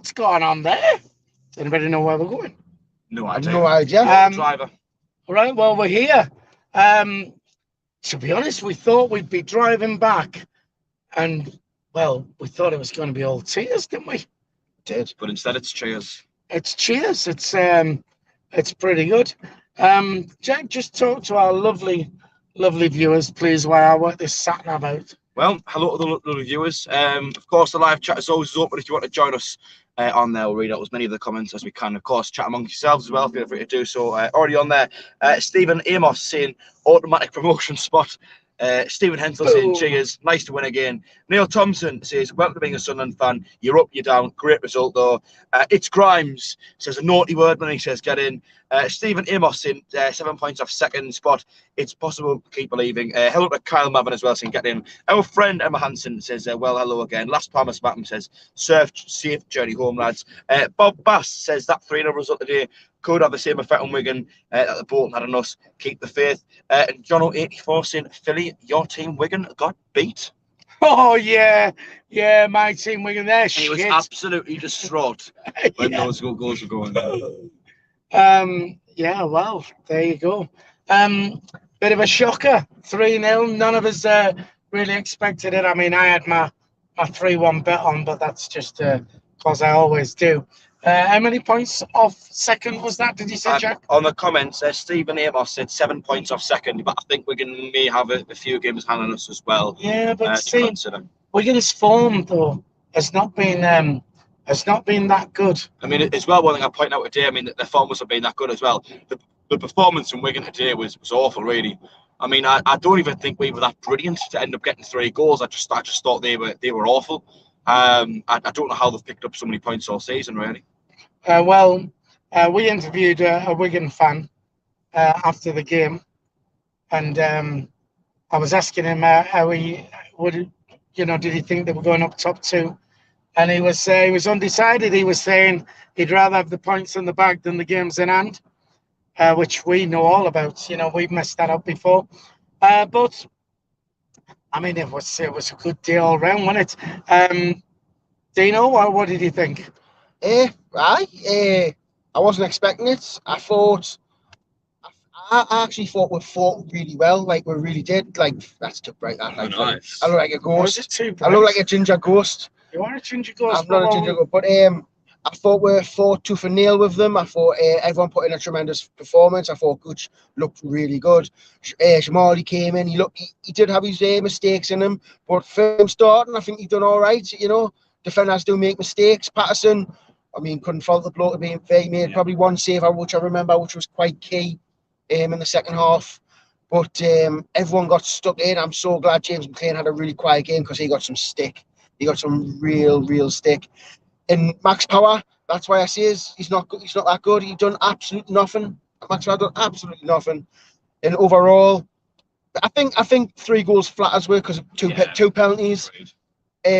what's going on there? Does anybody know where we're going? No idea. No idea. Driver. All right, well, we're here. To be honest, we thought we'd be driving back, and, well, we thought it was going to be all tears, didn't we? Did. But instead it's cheers. It's cheers. It's pretty good. Jack, just talk to our lovely viewers, please, while I work this sat nav out. Well, hello to the viewers. Of course, the live chat is always open. If you want to join us on there, we'll read out as many of the comments as we can. Of course, chat amongst yourselves as well. Feel free to do so. Already on there, Stephen Amos saying automatic promotion spot. Stephen Hensel saying cheers, nice to win again. Neil Thompson says welcome to being a Sunderland fan. You're up, you're down. Great result though. It's Grimes says a naughty word when he says get in. Stephen Amos in 7 points off second spot. It's possible, keep believing. Hello to Kyle Mavin as well saying get in. Our friend Emma Hansen says well hello again. Last Palmer Smatham says safe journey home lads. Bob Bass says that 3-0 result today could have the same effect on Wigan that the Bolton had on us. Keep the faith. And John 84 saying, Philly, your team Wigan got beat. Oh, yeah, my team Wigan there. He was absolutely distraught when those goals were going. Yeah, well, there you go. Bit of a shocker, 3-0. None of us really expected it. I mean, I had my 3-1 bet on, but that's just because I always do. How many points off second was that, did you say, Jack? On the comments, Stephen Amos said 7 points off second, but I think Wigan may have a few games hanging us as well. Yeah, but see, Wigan's form, though, has not been that good. I mean, as well, one thing I point out today, I mean, their form must have been that good as well. The performance from Wigan today was awful, really. I mean, I don't even think we were that brilliant to end up getting 3 goals. I just thought they were awful. I don't know how they've picked up so many points all season, really. We interviewed a Wigan fan after the game, and I was asking him how he would, did he think they were going up top 2? And he was undecided. He was saying he'd rather have the points in the bag than the games in hand, which we know all about. We've messed that up before, but I mean, it was a good day all round, wasn't it? Dino, what did you think? I wasn't expecting it. I actually thought we fought really well. Like we really did. Like that's too bright. That like nice. I look like a ghost. I look like a ginger ghost. You are a ginger ghost. I'm not a ginger ghost, but I thought we fought tooth and nail with them. I thought everyone put in a tremendous performance. I thought Gooch looked really good. Shamali came in. He did have his mistakes in him, but for him starting, I think he done all right. Defenders do make mistakes. Patterson, I mean, couldn't fault the bloke being fair. He made probably one save, which I remember, which was quite key in the second half. But everyone got stuck in. I'm so glad James McLean had a really quiet game because he got some stick. He got some real stick. And Max Power, that's why I say he's not good. He's not that good. He done absolutely nothing. Max Power done absolutely nothing. And overall, I think 3 goals flat as well because of two penalties.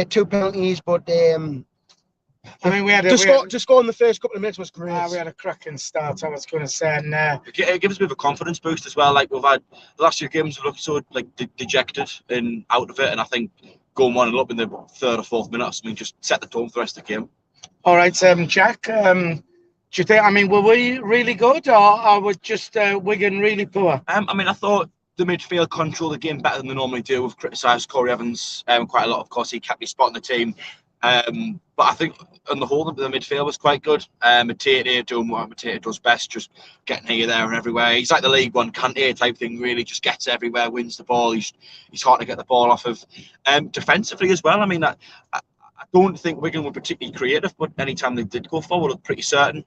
2 penalties, but I mean, we had to score in the first couple of minutes was great. We had a cracking start, I was going to say, and it gives us a bit of a confidence boost as well. Like we've had the last few games, we looked so like dejected and out of it, and I think going 1-0 up in the 3rd or 4th minute or something just set the tone for the rest of the game. All right, Jack. Do you think? I mean, were we really good, or were just Wigan really poor? I mean, I thought the midfield controlled the game better than they normally do. We've criticised Corey Evans quite a lot. Of course, he kept his spot in the team. But I think on the whole, the midfield was quite good. Matete doing what Matete does best, just getting here, there, and everywhere. He's like the League One Kante type thing. Really, just gets everywhere, wins the ball. He's hard to get the ball off of. Defensively as well. I mean, I don't think Wigan were particularly creative, but anytime they did go forward, looked pretty certain.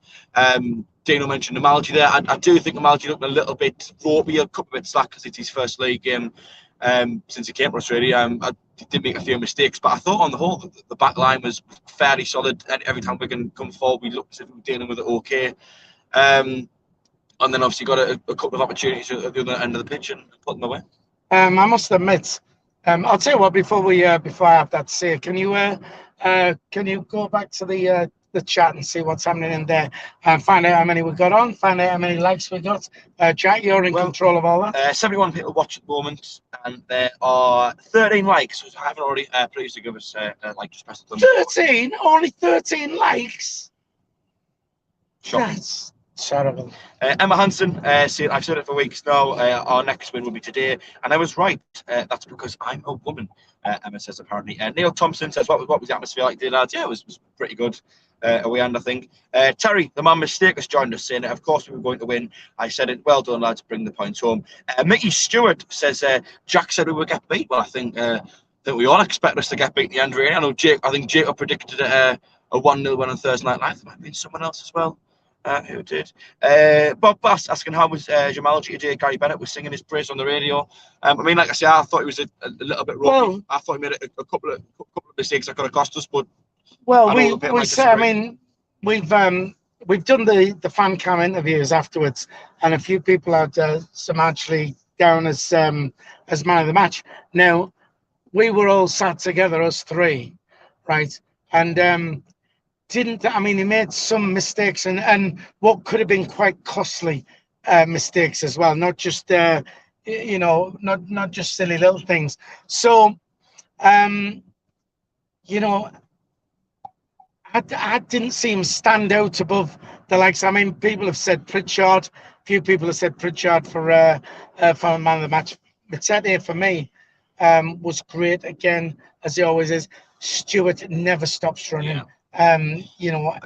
Dino mentioned Amalji there. I do think Amalji looked a little bit ropey, a couple of bit slack because it's his first league game since he came to us, really. I did make a few mistakes, but I thought on the whole, the back line was fairly solid. Every time Wigan come forward, we looked as if we were dealing with it okay. And then obviously got a couple of opportunities at the other end of the pitch and put them away. I must admit, I'll tell you what, before I have that to say, can you go back to the the chat and see what's happening in there and find out how many we got on, find out how many likes we got. Jack, you're in control of all that. 71 people watch at the moment, and there are 13 likes. So I haven't already, please to give us a like. Just press the thumbs up. 13? Only 13 likes? Shocking. That's terrible. Emma Hansen, I've said it for weeks now, our next win will be today, and I was right. That's because I'm a woman, Emma says apparently. Neil Thompson says, what was the atmosphere like today, lads? Yeah, it was pretty good. Away end, I think. Terry, the man mistake, has joined us, saying that of course we were going to win. I said it. Well done, lads. Bring the points home. Mickey Stewart says Jack said we would get beat. Well, I think we all expect us to get beat in the end. Really, I think Jacob predicted a 1-0 win on Thursday Night Live. There might have been someone else as well. Who did? Bob Bass asking how was Jamalji today. Gary Bennett was singing his praise on the radio. I mean, like I say, I thought he was a little bit rocky. Well, I thought he made a couple of mistakes that could have cost us, but. Well, we say, I mean, we've done the fan cam interviews afterwards, and a few people had some actually down as man of the match. Now, we were all sat together, us three, right? And I mean, he made some mistakes and what could have been quite costly mistakes as well, not just you know, not just silly little things. So, you know. I didn't see him stand out above the likes. I mean, people have said Pritchard. A few people have said Pritchard for a man of the match. Matete for me was great again, as he always is. Stewart never stops running. Yeah. You know,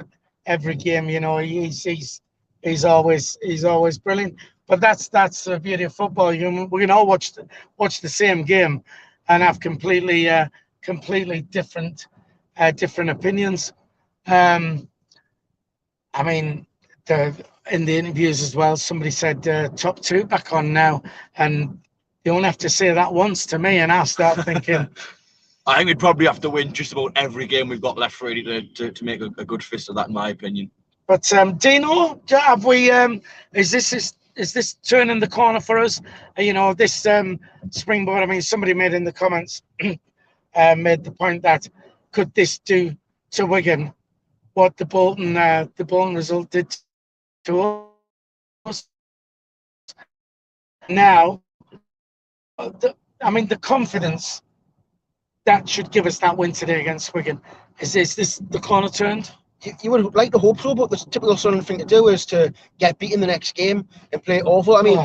every game, you know, he's always brilliant. But that's the beauty of football. We can all watch the same game and have completely different opinions. I mean, in the interviews as well, somebody said top two back on now, and you only have to say that once to me, and I start thinking. I think we'd probably have to win just about every game we've got left, really, to make a good fist of that, in my opinion. But Dino, have we? Is this turning the corner for us? You know, this springboard. I mean, somebody made in the comments made the point that could this do to Wigan what the Bolton result did to us. Now, I mean, the confidence that should give us that win today against Wigan, is this the corner turned? You would like to hope so, but the typical Sunderland thing to do is to get beaten the next game and play awful. I mean,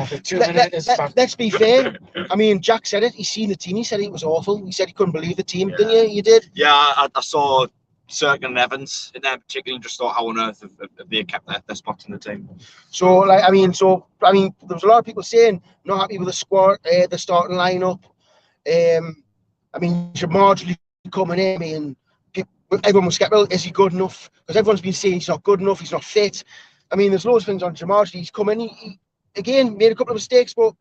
let's be fair. I mean, Jack said it. He's seen the team. He said it was awful. He said he couldn't believe the team, didn't you? You did? Yeah, I saw Cirkin and Evans in there particularly, just thought how on earth have they kept their spots in the team. So I mean, there was a lot of people saying not happy with the squad, the starting lineup. I mean, you're marginally coming in and everyone was skeptical, is he good enough? Because everyone's been saying he's not good enough, he's not fit. I mean, there's loads of things on Jamal. He's come in, he again made a couple of mistakes, but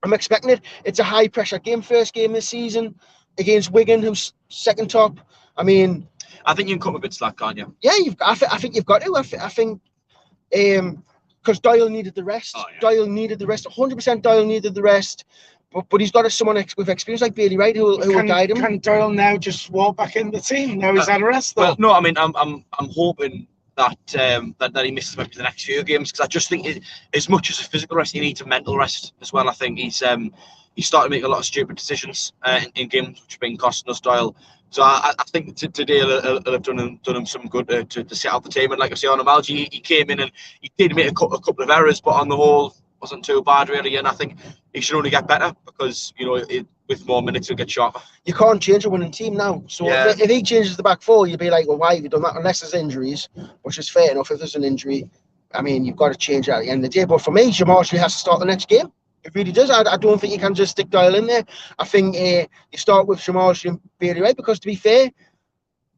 I'm expecting it. It's a high pressure game, first game this season against Wigan, who's second top. I mean, I think you can come a bit slack, can't you? Yeah, I think you've got to. I think because Doyle needed the rest. Oh, yeah. Doyle needed the rest. 100% Doyle needed the rest. But he's got someone with experience like Bailey Wright who will guide him. Can Doyle now just walk back in the team? Now he's had a rest, though. Well, no, I mean, I'm hoping that he misses maybe the next few games, because I just think as much as a physical rest, he needs a mental rest as well. I think he's starting to make a lot of stupid decisions in games which have been costing us, Doyle. So I think today he'll have done him some good to set out the team. And like I say, on Amalji, he came in and he did make a couple of errors, but on the whole, wasn't too bad really. And I think he should only get better, because with more minutes he'll get sharper. You can't change a winning team now. So yeah. If he changes the back four, you'd be like, well, why have you done that? Unless there's injuries, which is fair enough. If there's an injury, I mean, you've got to change it at the end of the day. But for me, Jamal has to start the next game. It really does. I don't think you can just stick Doyle in there. I think you start with Jamal and Bailey Wright, because to be fair,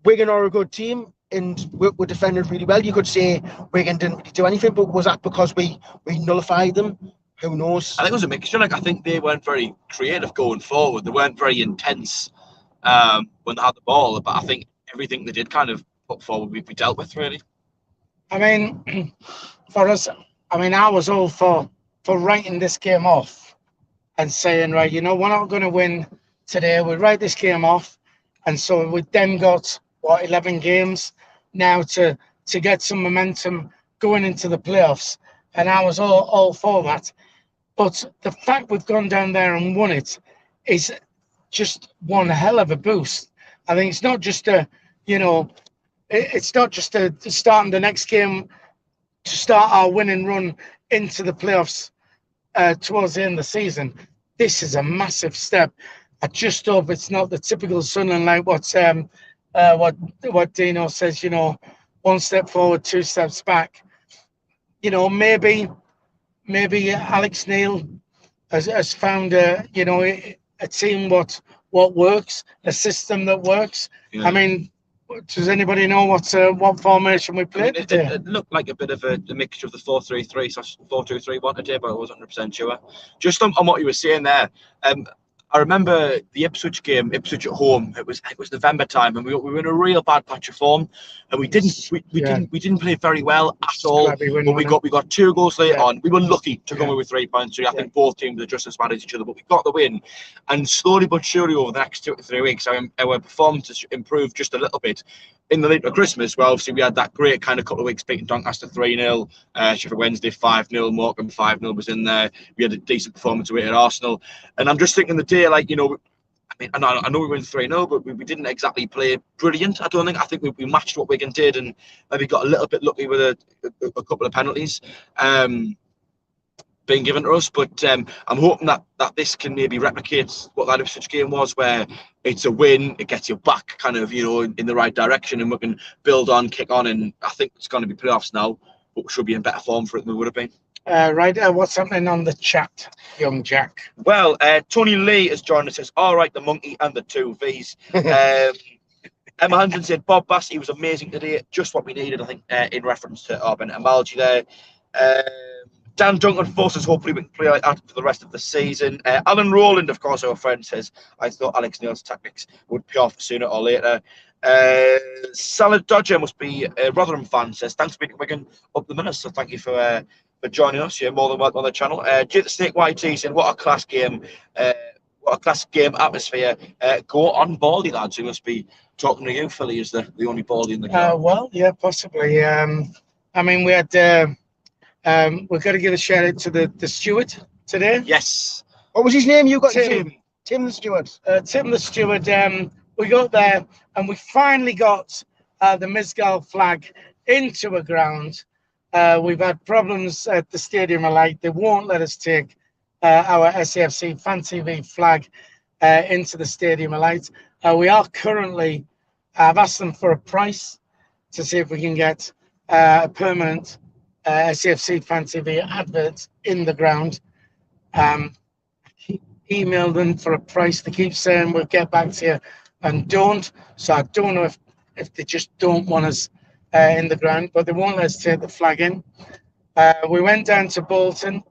Wigan are a good team and we're defending really well. You could say Wigan didn't really do anything, but was that because we nullified them? Who knows? I think it was a mixture. Like, I think they weren't very creative going forward. They weren't very intense when they had the ball. But I think everything they did kind of put forward, we dealt with really. I mean, for us, I was all for writing this game off and saying, right, we're not going to win today. We'll write this game off. And so we then got, 11 games now to get some momentum going into the playoffs, and I was all for that. But the fact we've gone down there and won it is just one hell of a boost. I think it's not just it's not just starting the next game to start our winning run into the playoffs towards the end of the season. This is a massive step. I just hope it's not the typical Sunderland, like what Dino says, one step forward, two steps back. Maybe Alex Neil has found a team what works, a system that works. Yeah. I mean, does anybody know what formation we played today? It looked like a bit of a mixture of the 4-3-3/4-2-3-1 today, but I wasn't 100% sure. Just on what you were saying there, I remember the Ipswich game, Ipswich at home. It was November time, and we were in a real bad patch of form, and we didn't play very well at all. But we got 2 goals later on. We were lucky to come away with 3 points. So I think both teams are just as bad as each other, but we got the win. And slowly but surely over the next 2 to 3 weeks, our performances improved just a little bit. In the lead to Christmas, well, obviously we had that great kind of couple of weeks beating Doncaster 3-0, Sheffield Wednesday 5-0, Morecambe 5-0 was in there. We had a decent performance away at Arsenal, and I'm just thinking the day, I mean, I know we won 3-0, but we didn't exactly play brilliant. I think we matched what Wigan did, and maybe got a little bit lucky with a couple of penalties being given to us. But I'm hoping that this can maybe replicate what that Ipswich game was, where it's a win, it gets you back kind of, in the right direction, and we can build on, kick on, and I think it's going to be playoffs now, but we should be in better form for it than we would have been. What's happening on the chat, young Jack? Well, Tony Lee has joined us, says, all right, the monkey and the 2 Vs. Emma Hansen said, Bob Bass, he was amazing today, just what we needed, I think, in reference to Arbin Amalji there. Dan Duncan forces, hopefully we can play like that for the rest of the season. Alan Rowland, of course, our friend, says, I thought Alex Neil's tactics would pay off sooner or later. Salad Dodger must be a Rotherham fan, says, thanks for being Wigan up the minutes, so thank you for joining us. You're more than welcome on the channel. Jay the Snake YT saying, what a class game atmosphere. Go on Baldy, lads. We must be talking to you, Philly, is the only Baldy in the car. Well, yeah, possibly. I mean, we had... we've got to give a shout out to the steward today. Yes. What was his name? You got Tim. Tim the steward. Tim the steward. We got there and we finally got the Mizgal flag into a ground. We've had problems at the Stadium of Light. They won't let us take our SAFC Fan TV flag into the Stadium of Light. We are currently, I've asked them for a price to see if we can get a permanent SAFC Fan TV adverts in the ground. Emailed them for a price. They keep saying we'll get back to you and don't. So I don't know if they just don't want us in the ground, but they won't let us take the flag in. We went down to Bolton.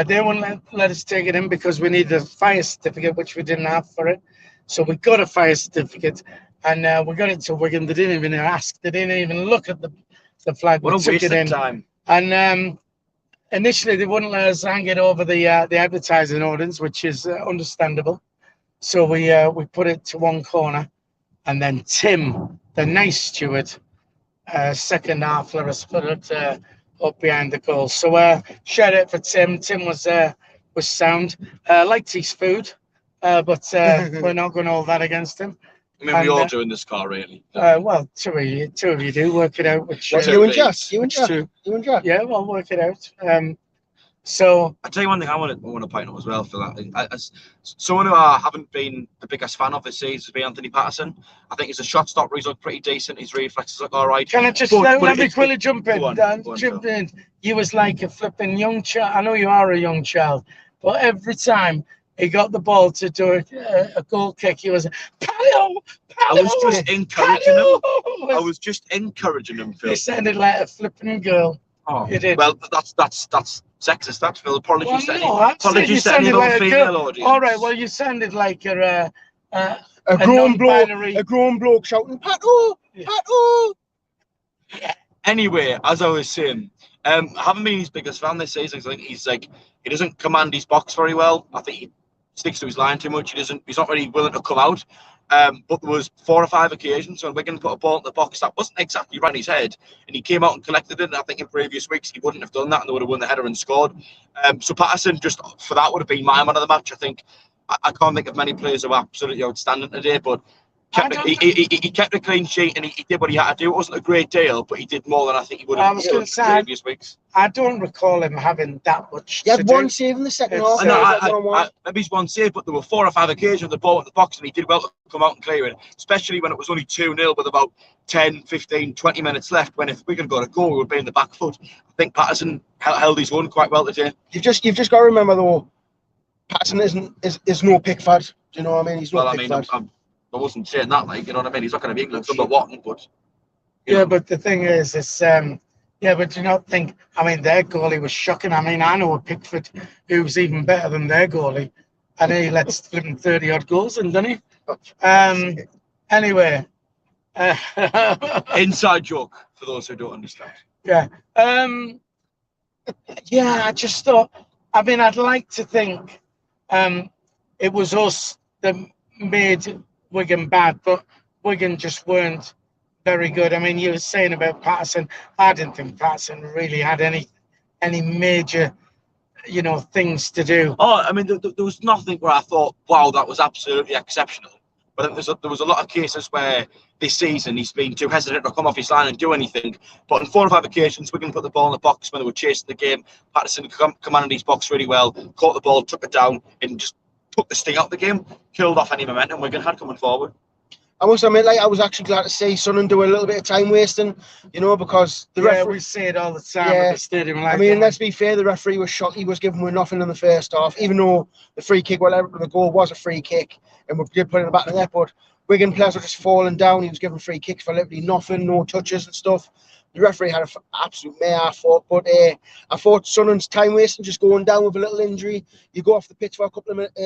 They wouldn't let us take it in because we needed a fire certificate, which we didn't have for it. So we got a fire certificate, and we got it to Wigan. They didn't even ask. They didn't even look at the flag. What a waste of time. And initially, they wouldn't let us hang it over the advertising ordinance, which is understandable. So we put it to one corner, and then Tim, the nice steward, second half, let us put it up behind the goal. So shout out for Tim. Tim was sound. Liked his food, but we're not going to hold that against him. I mean, we all do in this car, really. Well, two of you do. Work it out. Which you and Jack. Yeah, well, work it out. So I'll tell you one thing I want to point out as well for that. As someone who I haven't been the biggest fan of this season has been Anthony Patterson. I think he's a shot stopper. He's looked pretty decent. His reflexes look all right. Can I just let me quickly jump in? You was like a flipping young child. I know you are a young child, but every time he got the ball to do a goal kick, he was Palio. I was just encouraging him. I was just encouraging him, Phil. He sounded like a flipping girl. Oh, you did. Well, that's sexist. That, Phil. Apologies to any like female audience. All right. Well, you sounded like a grown bloke shouting "Pato, Pato." Yeah. Anyway, as I was saying, I haven't been his biggest fan this season. I think he doesn't command his box very well. I think he sticks to his line too much. He's not really willing to come out. But there was 4 or 5 occasions when Wigan put a ball in the box that wasn't exactly right in his head, and he came out and collected it. And I think in previous weeks he wouldn't have done that, and they would have won the header and scored. So Patterson, just for that, would have been my man of the match. I think I can't think of many players who were absolutely outstanding today, but he kept a clean sheet and he did what he had to do. It wasn't a great deal, but he did more than I think he would have done in previous weeks. I don't recall him having that much. He had one save in the second half. Maybe he's one save, but there were 4 or 5 occasions the ball in the box, and he did well to come out and clear it, especially when it was only 2-0 with about 10, 15, 20 minutes left. When if Wigan got a goal, we would be in the back foot. I think Patterson held his own quite well today. You've just got to remember though, Patterson is no Pickford. Do you know what I mean? He's no Pickford. I wasn't saying that, like, you know what I mean? He's not going to be England's number one, but... Yeah, but the thing is, but do you not think, I mean, their goalie was shocking. I mean, I know a Pickford who's even better than their goalie, and he lets them 30-odd goals in, doesn't he? Anyway. Inside joke, for those who don't understand. Yeah. I just thought, I mean, I'd like to think it was us that made Wigan bad, but Wigan just weren't very good. I mean, you were saying about Patterson. I didn't think Patterson really had any major, things to do. Oh, I mean, there was nothing where I thought, wow, that was absolutely exceptional. But there was a lot of cases where this season he's been too hesitant to come off his line and do anything. But on 4 or 5 occasions, Wigan put the ball in the box when they were chasing the game. Patterson commanded his box really well, caught the ball, took it down, and just took the sting out of the game, killed off any momentum Wigan had coming forward. I must admit, I was actually glad to see Sunderland do a little bit of time wasting, because the referee... we see it all the time at the stadium. I mean, let's be fair, the referee was shocked. He was given with nothing in the first half, even though the free kick, the goal was a free kick, and we did put it in the back of the net, but Wigan players were just falling down. He was given free kicks for literally nothing, no touches and stuff. The referee had an absolute mare, I thought, but I thought Sunderland's time wasting, just going down with a little injury. You go off the pitch for a couple of minutes,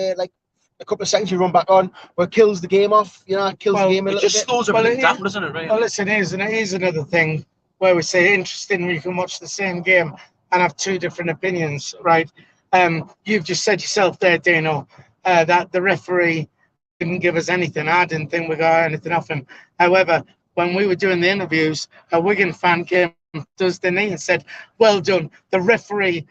a couple of seconds, you run back on, but it kills the game off. It kills the game a little bit. It just slows everything down, doesn't it, really? Well, listen, here's another thing where we say interesting when you can watch the same game and have 2 different opinions, right? You've just said yourself there, Dino, that the referee didn't give us anything. I didn't think we got anything off him. However, when we were doing the interviews, a Wigan fan came to us and said, "Well done, the referee,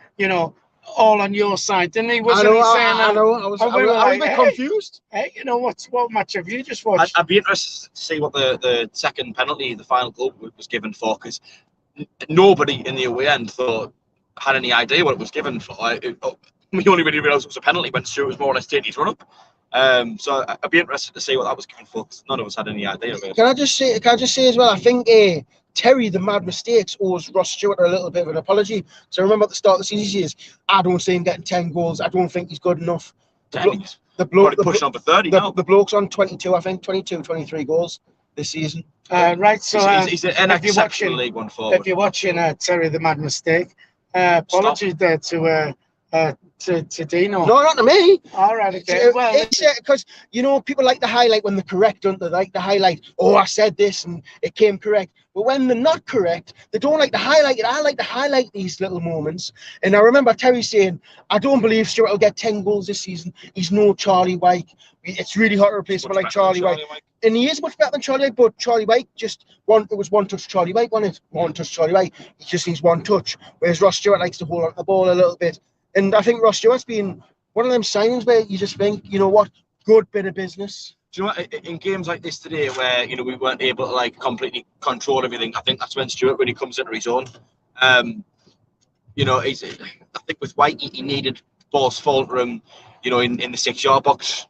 all on your side," didn't he? Wasn't he saying that? I know. I was a bit confused. Hey, what match have you just watched? I'd be interested to see what the second penalty, the final goal, was given for, because nobody in the away end had any idea what it was given for. We only really realised it was a penalty when Steward was more or less taking his run up. So I'd be interested to see what that was given for, because none of us had any idea of it. Can I just say as well, I think Terry, the Mad Mistakes, owes Ross Stewart a little bit of an apology. So remember at the start of the season, he says, I don't see him getting 10 goals. I don't think he's good enough. The bloke pushing on for 30 now. The bloke's on 22, I think, 22, 23 goals this season. Right, so he's an exceptional League One forward. If you're watching Terry, the Mad Mistake, apologies there to Dino. No, not to me. All right, okay. Well, it's because people like to highlight when they're correct, don't they? They like to highlight, oh, I said this and it came correct. But when they're not correct, they don't like to highlight it. I like to highlight these little moments. And I remember Terry saying, I don't believe Stewart will get 10 goals this season. He's no Charlie White. It's really hard to replace someone like Charlie White. And he is much better than Charlie White, but Charlie White it was one touch Charlie White, wasn't it? One touch Charlie White. He just needs one touch. Whereas Ross Stewart likes to hold on the ball a little bit. And I think Ross Stewart's been one of them signings where you just think, good bit of business. Do you know what, in games like this today where, we weren't able to completely control everything, I think that's when Stewart really comes into his own. I think with White, he needed balls fall to him, in the 6-yard box,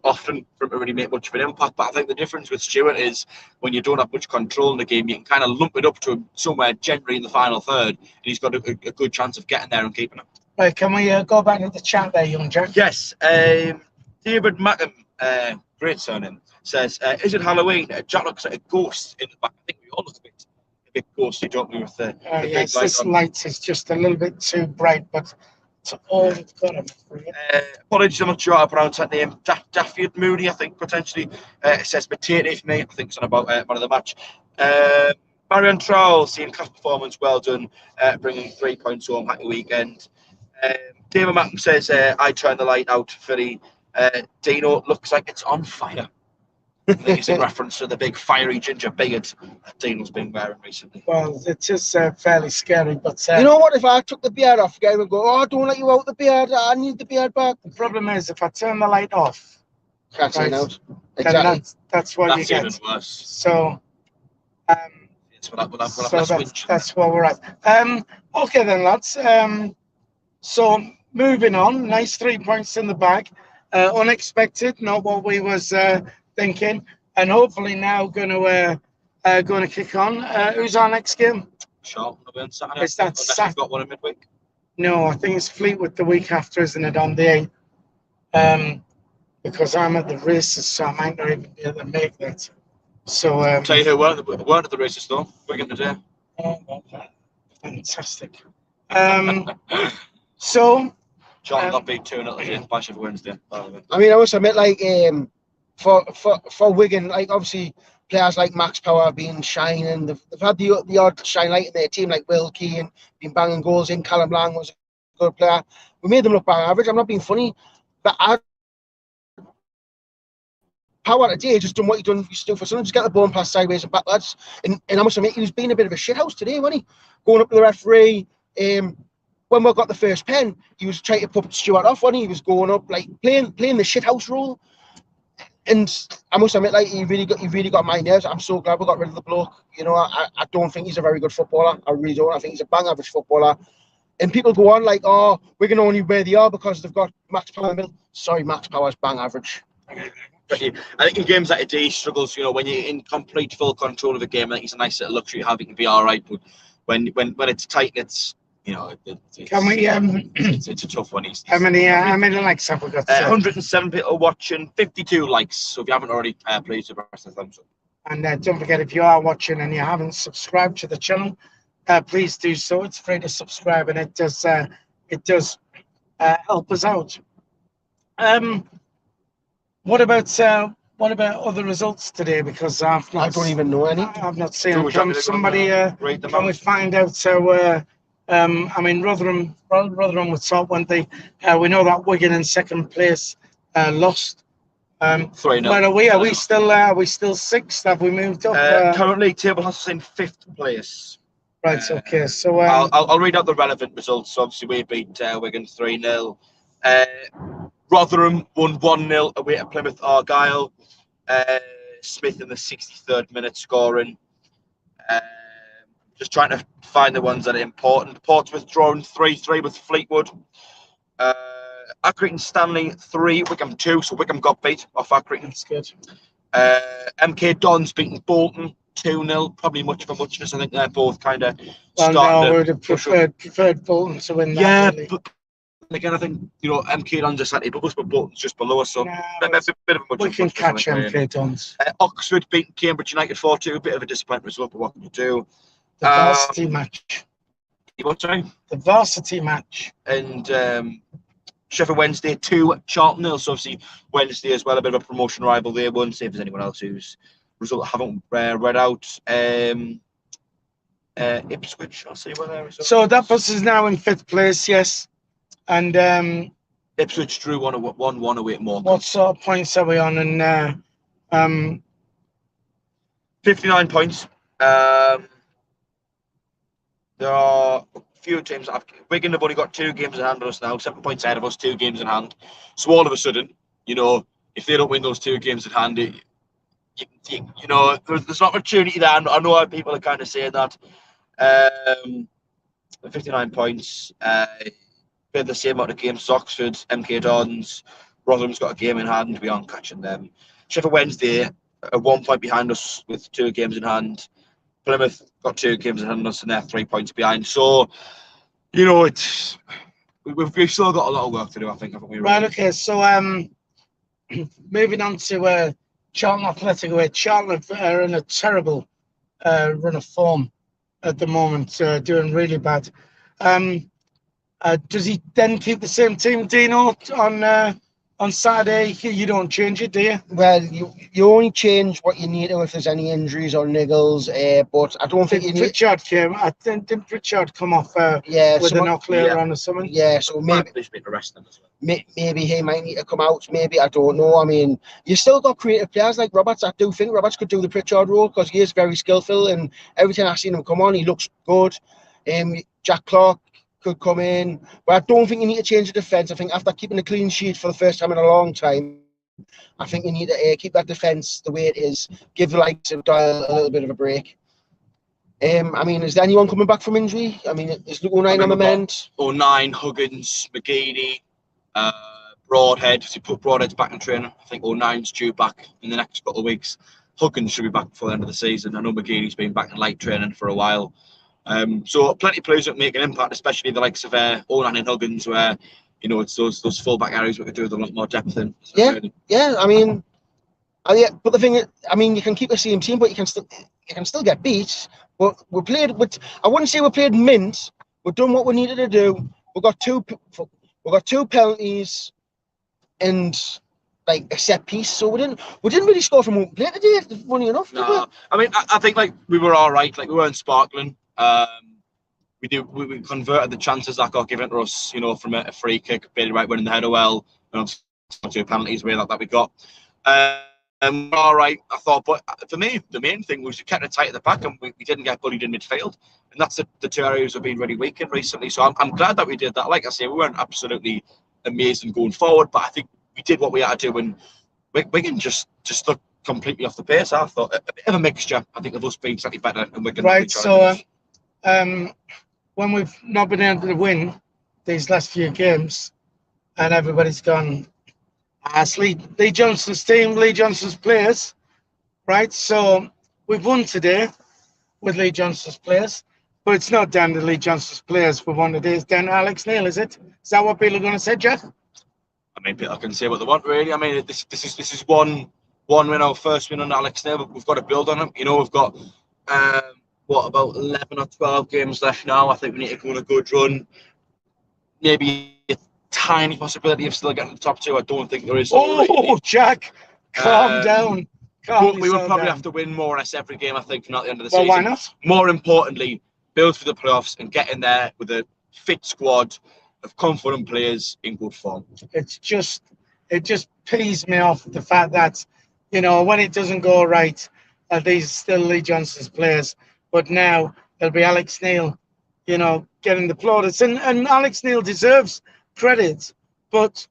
often for him to really make much of an impact. But I think the difference with Stewart is when you don't have much control in the game, you can kind of lump it up to him somewhere generally in the final third, and he's got a good chance of getting there and keeping it. Right, can we go back to the chat there, young Jack? Yes. David Mackham, great surname, says, is it Halloween? Jack looks like a ghost in the back. I think we all look a bit ghosty, don't we, with the big yes, light this on. light is just a little bit too bright, but it's all we've got. Apologies, I'm not sure how to pronounce that name. Daffield Mooney, I think, potentially. It says potato for me. I think it's on about man of the match. Marion Trowell, seeing class performance, well done, bringing 3 points home, happy weekend. David Mackham says, I turned the light out for the Dino, looks like it's on fire. I think it's in reference to the big fiery ginger beard that Dino's been wearing recently. Well, it is fairly scary, but You know what? If I took the beard off, guy would go, "Oh, don't let you out the beard. I need the beard back." the problem is if I turn the light off, Can't see right, out. then Exactly. that's what That's you even get. worse. So, We'll have less that's winch. that's where we're at. Okay then, lads. So moving on, nice 3 points in the bag. Unexpected, not what we was thinking, and hopefully now going to kick on. Who's our next game? Charlton will be on Saturday. Is that Unless you've got one in midweek. No, I think it's Fleetwood the week after, isn't it? On the 8th. Because I'm at the races, so I might not even be able to make that. So Tell you who weren't at the races though. Wigan today. Fantastic. So Charlton got beat 2-0 today by Sheffield Wednesday. I mean, I must admit, like, for Wigan, like, obviously players like Max Power have been shining. They've had the odd shine light in their team, like Will Keane, been banging goals in. Callum Lang was a good player. We made them look bang average. I'm not being funny, but Power today just done what he used to do for Sunderland. Just get the ball and pass sideways and back, lads. And I must admit, he was being a bit of a shithouse today, wasn't he? Going up to the referee. When we got the first pen, he was trying to put Steward off, wasn't he? He was going up, like, playing the shithouse role. And I must admit, like, he really got my nerves. I'm so glad we got rid of the bloke. You know, I don't think he's a very good footballer. I really don't. I think he's a bang average footballer. And people go on like, "Oh, we're going to only where they are because they've got Max Power in the middle." Sorry, Max Power's bang average. I think in games like today, he struggles. You know, when you're in complete full control of the game, I think it's a nice little luxury to have. You can be all right, but when it's tight, it's, you know, can we? It's a tough one. How many likes have we got? 107 people watching, 52 likes. So if you haven't already, please press the thumbs up. And don't forget, if you are watching and you haven't subscribed to the channel, please do so. It's free to subscribe, and it does help us out. What about other results today? Because I don't even know any. I've not seen them. Can somebody can we find out how? I mean, Rotherham were top, weren't they? We know that Wigan in second place lost. 3-0. Where are we? Are we still sixth? Have we moved up? Currently, table has us in 5th place. Right. Okay. So I'll read out the relevant results. So obviously, we beat Wigan 3-0. Rotherham won 1-0 away at Plymouth Argyle. Smith in the 63rd minute scoring. Just trying to find the ones that are important. Portsmouth drawing 3-3 with Fleetwood. Accrington Stanley 3, Wickham 2. So Wickham got beat off Accrington. That's good. MK Dons beating Bolton 2-0. Probably much for muchness. I think they're both kind of Well, starting no, I to would have preferred Bolton to win that. Yeah, really. but again, I think, you know, MK Dons are slightly above us, but Bolton's just below us. So that's a bit of a much. We can catch MK Dons. Oxford beating Cambridge United 4-2. Bit of a disappointing result, but what can you do? The varsity match. What, sorry? The varsity match. And Sheffield Wednesday 2, Charlton 0. So obviously Wednesday as well, a bit of a promotion rival there. Won't see if there's anyone else whose result I haven't read out. Ipswich, I'll see where there is. So that puts us now in 5th place, yes. And Ipswich drew 1-1 away at Morecambe. What sort of points are we on? And 59 points. There are a few teams that have. Wigan have only got 2 games in hand on us now, 7 points ahead of us, 2 games in hand. So all of a sudden, you know, if they don't win those 2 games in hand, you know, there's an opportunity there. I know how people are kind of saying that. 59 points. Played the same amount of games as Oxford, MK Dons. Rotherham's got a game in hand. We aren't catching them. Sheffield Wednesday are 1 point behind us with 2 games in hand. Plymouth got 2 games in hand on us, and they're 3 points behind. So, you know, it's we've still got a lot of work to do, I think, haven't we? Right, okay. So, moving on to Charlton Athletic away. Charlton are in a terrible run of form at the moment, doing really bad. Does he then keep the same team, Dino, on on Saturday, you don't change it, do you? Well, you only change what you need to if there's any injuries or niggles. But I don't think you need. Pritchard came. I think didn't Pritchard come off with a knock later on or something? Yeah, so maybe arrest them as well. Maybe he might need to come out. Maybe, I don't know. I mean, you still got creative players like Roberts. I do think Roberts could do the Pritchard role because he is very skillful, and every time I've seen him come on, he looks good. Jack Clark could come in, but I don't think you need to change the defence. I think after keeping a clean sheet for the first time in a long time, I think you need to keep that defence the way it is. Give the likes of Doyle a little bit of a break. I mean, is there anyone coming back from injury? I mean, is Luke O'Nien on the mend? O'Nien, Huggins, McGeady, Broadhead. If you put Broadhead's back in training, I think O'Nien's due back in the next couple of weeks. Huggins should be back before the end of the season. I know McGeady's been back in light training for a while. So plenty of players that make an impact, especially the likes of O'Nien and Huggins, where it's those full-back areas we could do with a lot more depth in. Yeah. I mean, but the thing is, I mean, you can keep the same team, but you can still get beat. But we played with, I wouldn't say we played mint. We've done what we needed to do. We got two penalties and like a set piece. So we didn't really score from open play today. Funny enough. No, I mean, I think like we were all right. Like we weren't sparkling. We converted the chances that got given to us, from a free kick, Bailey Wright winning the header well, and two penalties that we got. All right, I thought, but for me, the main thing was we kept it tight at the back, and we didn't get bullied in midfield, and that's the two areas we've been really weak in recently. So I'm glad that we did that. Like I say, we weren't absolutely amazing going forward, but I think we did what we had to do, and Wigan just looked completely off the pace. I thought a bit of a mixture. I think of us being slightly better and Wigan. Right. So when we've not been able to win these last few games, and everybody's gone, Lee Johnson's team, Lee Johnson's players, right? So we've won today with Lee Johnson's players, but it's not down to Lee Johnson's players we won today. It's down to Alex Neil, is it? Is that what people are going to say, Jeff? I mean, people can say what they want, really. I mean, this is one win, our first win under Alex Neil, but we've got to build on him. We've got about 11 or 12 games left now. I think we need to go on a good run. Maybe a tiny possibility of still getting the top two. I don't think there is. Oh, Jack, calm down. We would probably have to win more or less every game, I think, from at the end of the season. Why not? More importantly, build for the playoffs and get in there with a fit squad of confident players in good form. It just pees me off the fact that, when it doesn't go right, these are still Lee Johnson's players. But now it'll be Alex Neil, getting the plaudits. And Alex Neil deserves credit. But,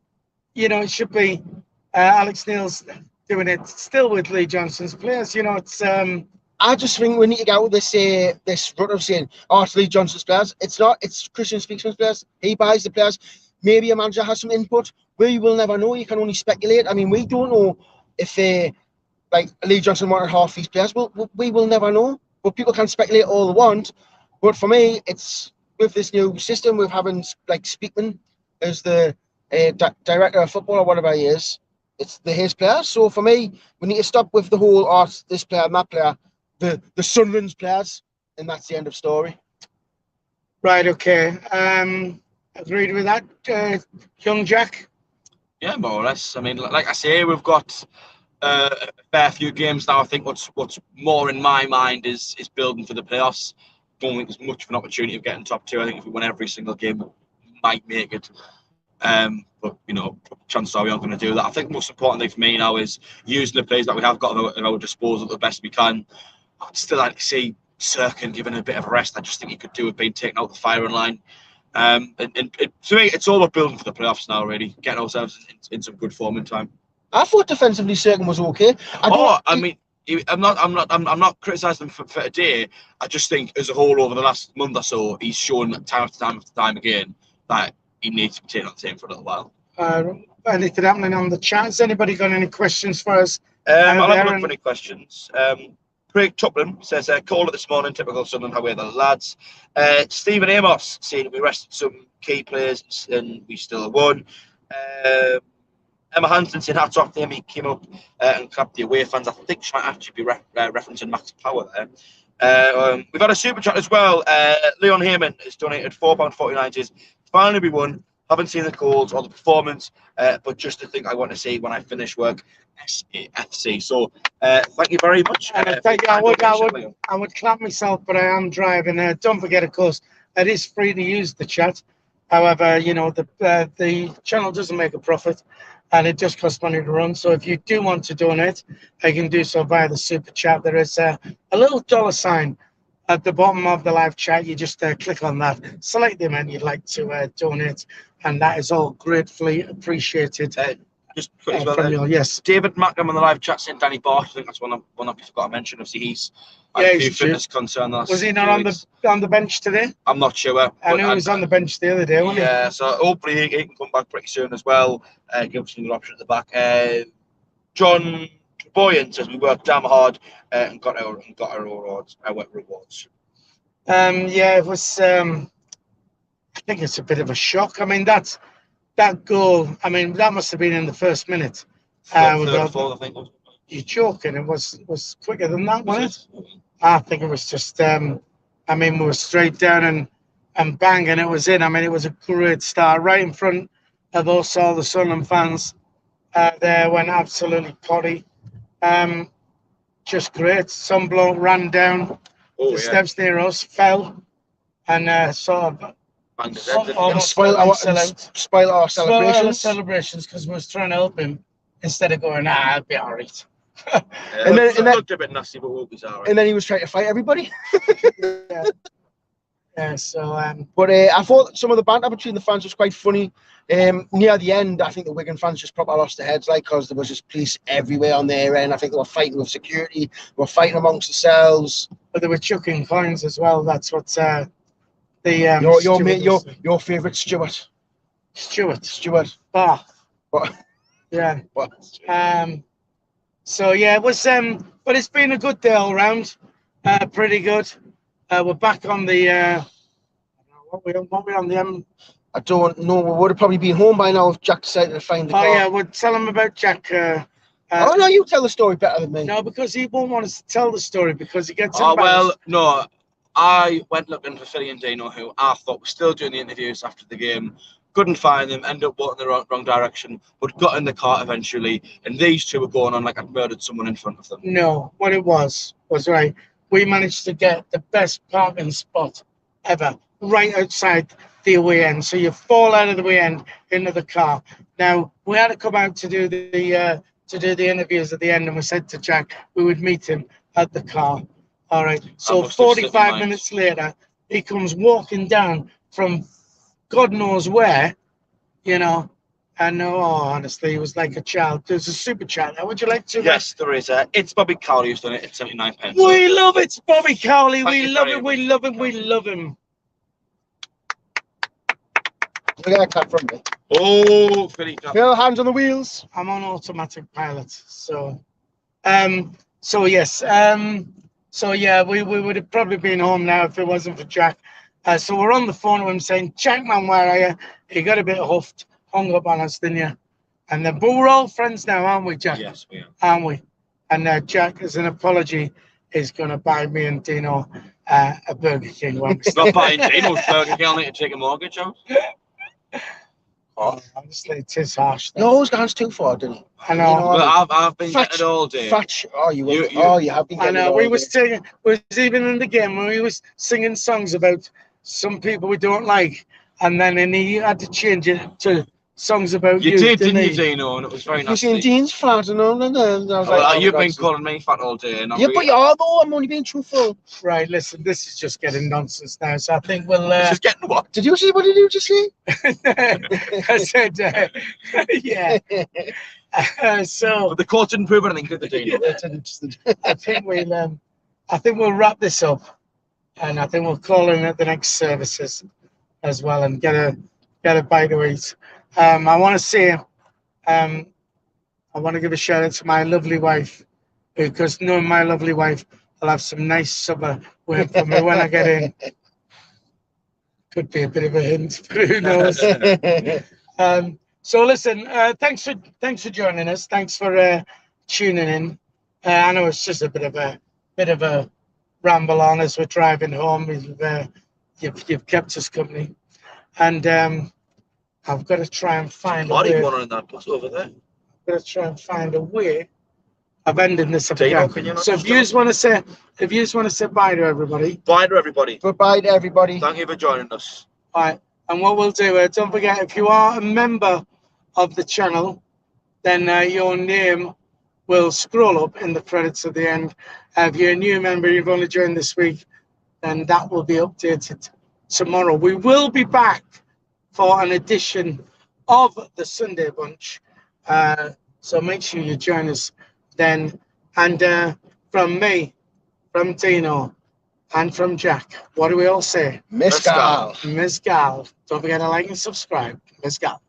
it should be Alex Neil's doing it still with Lee Johnson's players. It's... I just think we need to get out of this rut of saying, it's Lee Johnson's players. It's not. It's Christian Speaksman's players. He buys the players. Maybe a manager has some input. We will never know. You can only speculate. I mean, we don't know if Lee Johnson wanted half these players. We will never know. But people can speculate all they want. But for me, it's with this new system, with having Speakman as the director of football or whatever he is, it's his players. So for me, we need to stop with the whole this player and that player. The Sunderland's players, and that's the end of story. Right, okay. Agreed with that, young Jack? Yeah, more or less. I mean, like I say, we've got a fair few games now. I think what's more in my mind is building for the playoffs. Don't think there's much of an opportunity of getting top two. I think if we win every single game, we might make it. But chances are we aren't going to do that. I think the most important thing for me now is using the players that we have got at our disposal the best we can. I'd still like to see Sirkin given a bit of a rest. I just think he could do with being taken out the firing line. And to me, it's all about building for the playoffs now. Really, getting ourselves in some good form in time. I thought defensively Sirkin was okay. I'm not criticising him for today. I just think as a whole over the last month or so, he's shown time after time again that he needs to be taken on the team for a little while. Anything happening on the chat? Has anybody got any questions for us? I'll have a look for any questions. Craig Tuplin says, call it this morning, typical Sunderland, how are the lads? Stephen Amos saying we rested some key players and we still won. Emma Hansen said, hats off to him, he came up and clapped the away fans. I think she might actually be referencing Max Power there. We've had a super chat as well. Leon Heyman has donated £4.49. Says, finally we won. Haven't seen the goals or the performance, but just the thing I want to see when I finish work, SAFC. So thank you very much. Thank you. I would clap myself, but I am driving. Don't forget, of course, it is free to use the chat. However, you know, the channel doesn't make a profit, and it just costs money to run. So if you do want to donate, you can do so via the super chat. There is a little $ at the bottom of the live chat. You just click on that, select the amount you'd like to donate, and that is all gratefully appreciated. Just quick as well, from you. Yes, David Mackham on the live chat saying Danny Barth. I think that's one I forgot to mention. Obviously, he's had a few fitness concerns. Was he not on the bench today? I'm not sure. I know he was on the bench the other day, wasn't he? Yeah, so hopefully he can come back pretty soon as well. Give us another option at the back. John Boyan says we worked damn hard and got our rewards. Yeah, it was. I think it's a bit of a shock. I mean, that goal. I mean, that must have been in the first minute. Third or fourth, I think. You're joking. It was quicker than that, wasn't it? I think it was just. I mean, we were straight down and bang, and it was in. I mean, it was a great start right in front of us, all the Sunderland fans. There went absolutely potty. Just great. Some bloke ran down the steps near us, fell, and sort of spoil our celebrations because we was trying to help him instead of going, I'll be all right. And then looked a bit nasty, but we'll be all right. And then he was trying to fight everybody. Yeah. So, but I thought some of the banter between the fans was quite funny. Near the end, I think the Wigan fans just proper lost their heads, like, because there was just police everywhere on their end. I think they were fighting with security, they were fighting amongst themselves. But they were chucking coins as well. That's what your favourite Steward. Bar. What? Yeah. What? So yeah, it was but it's been a good day all round. Pretty good. We're back on the what we on the I don't know. We would have probably been home by now if Jack decided to find the car. Oh yeah, we'll tell him about Jack. Oh no, you tell the story better than me. No, because he won't want us to tell the story because he gets embarrassed. Well, no. I went looking for Philly and Dino, who I thought were still doing the interviews after the game. Couldn't find them, ended up walking the wrong direction, but got in the car eventually. And these two were going on like I'd murdered someone in front of them. No, what it was right. We managed to get the best parking spot ever, right outside the away end. So you fall out of the away end into the car. Now we had to come out to do the interviews at the end, and we said to Jack we would meet him at the car. All right. So 45 minutes later, he comes walking down from God knows where, you know. And honestly, he was like a child. There's a super chat. Would you like to? Yes, there is. It's Bobby Cowley who's done it at 79p. We love it, Bobby Cowley. We love it. We love him. We love him. Look at that clap from me. Oh, Philly. Phil, hands on the wheels. I'm on automatic pilot, so yes. So yeah, we would have probably been home now if it wasn't for Jack. So we're on the phone with him saying, Jack, man, where are you? He got a bit huffed, hung up on us, didn't you? And then, but we're all friends now, aren't we, Jack? Yes, we are. Aren't we? And Jack, as an apology, is going to buy me and Dino a Burger King. Not buying Dino's Burger King, I'll need to take a mortgage out. Honestly, it is harsh. You always gone too far, didn't you? I know. Well, I've been getting it all day. You have been getting it all day. We was even in the game when we was singing songs about some people we don't like, and then he had to change it to songs about you. Didn't you, Dino? And it was very nice. You seen Dean's fat and all that. You've been calling me fat all day. And but you are, though. I'm only being truthful. Right, listen, this is just getting nonsense now, so I think we'll... Just getting what? What did you just say? I said, yeah. So... But the court didn't prove anything, did they, Dino? I think we'll wrap this up, and I think we'll call in at the next services as well and get a bite to eat. I want to say, I want to give a shout out to my lovely wife, because knowing my lovely wife, I'll have some nice supper waiting for me when I get in. Could be a bit of a hint, but who knows? So listen, thanks for joining us. Thanks for tuning in. I know it's just a bit of a ramble on as we're driving home. You've kept us company, and I've got to try and find a Body way. one on that bus over there. I've got to try and find a way of ending this up Tino, again. can you not So if you just want to say, bye to everybody. Bye to everybody. Goodbye to everybody. Thank you for joining us. All right. And what we'll do, don't forget, if you are a member of the channel, then your name will scroll up in the credits at the end. If you're a new member, you've only joined this week, then that will be updated tomorrow. We will be back for an edition of the Sunday Bunch. So make sure you join us then. And from me, from Tino, and from Jack, what do we all say? Mescal. Mescal. Don't forget to like and subscribe. Mescal.